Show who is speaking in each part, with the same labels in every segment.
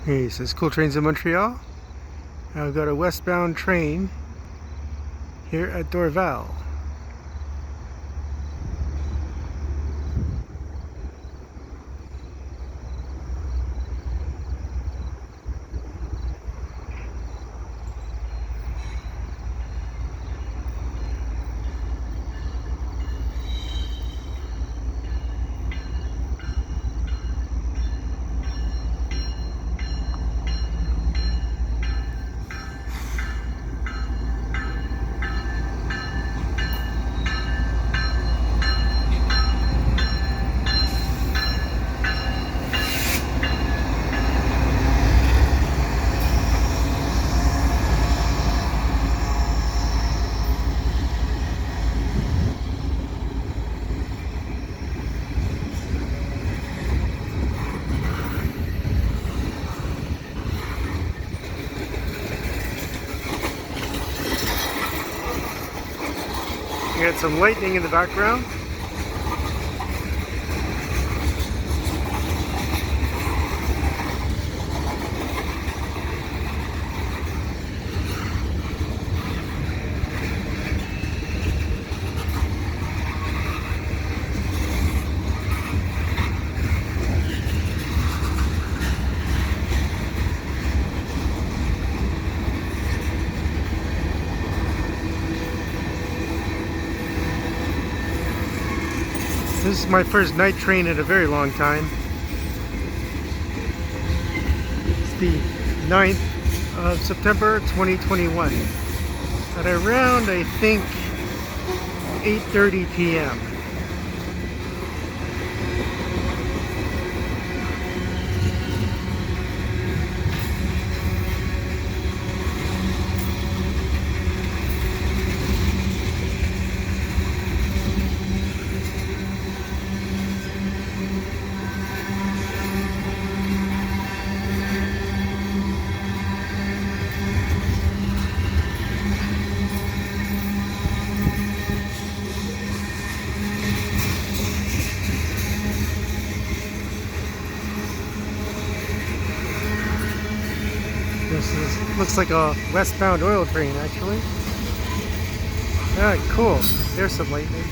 Speaker 1: Hey, it says Cool Trains in Montreal. I've got a westbound train here at Dorval. We got some lightning in the background. This is my first night train in a very long time. It's the 9th of September 2021 at around, I think, 8:30 p.m. Looks like a westbound oil train, actually. Ah, cool. There's some lightning.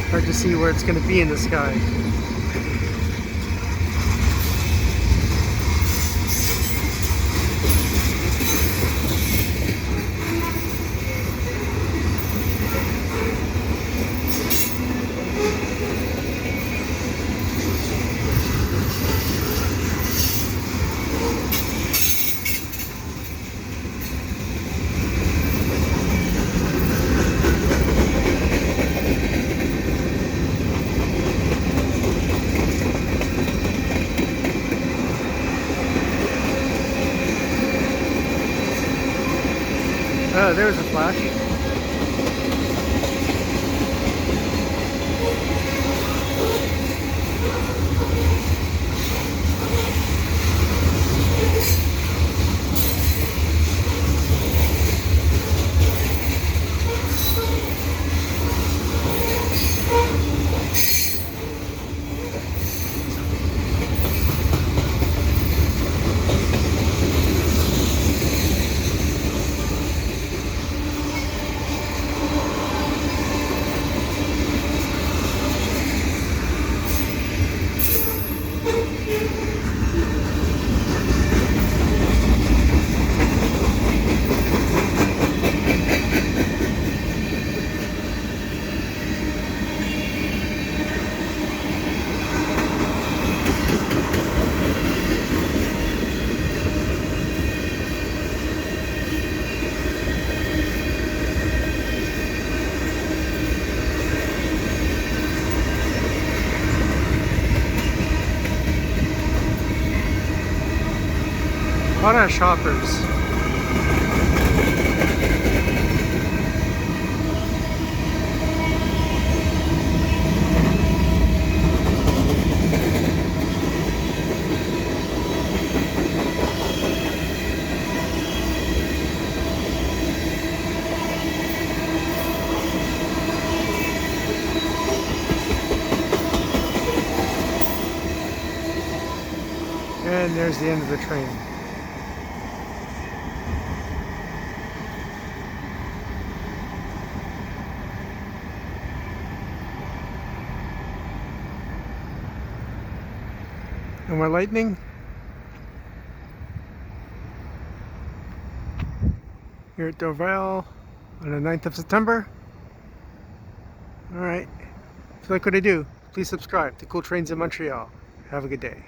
Speaker 1: Hard to see where it's going to be in the sky. Oh, there's a flash. A lot of shoppers. And there's the end of the train. No more lightning. Here at Dorval on the 9th of September. Alright. If you like what I do, please subscribe to Cool Trains in Montreal. Have a good day.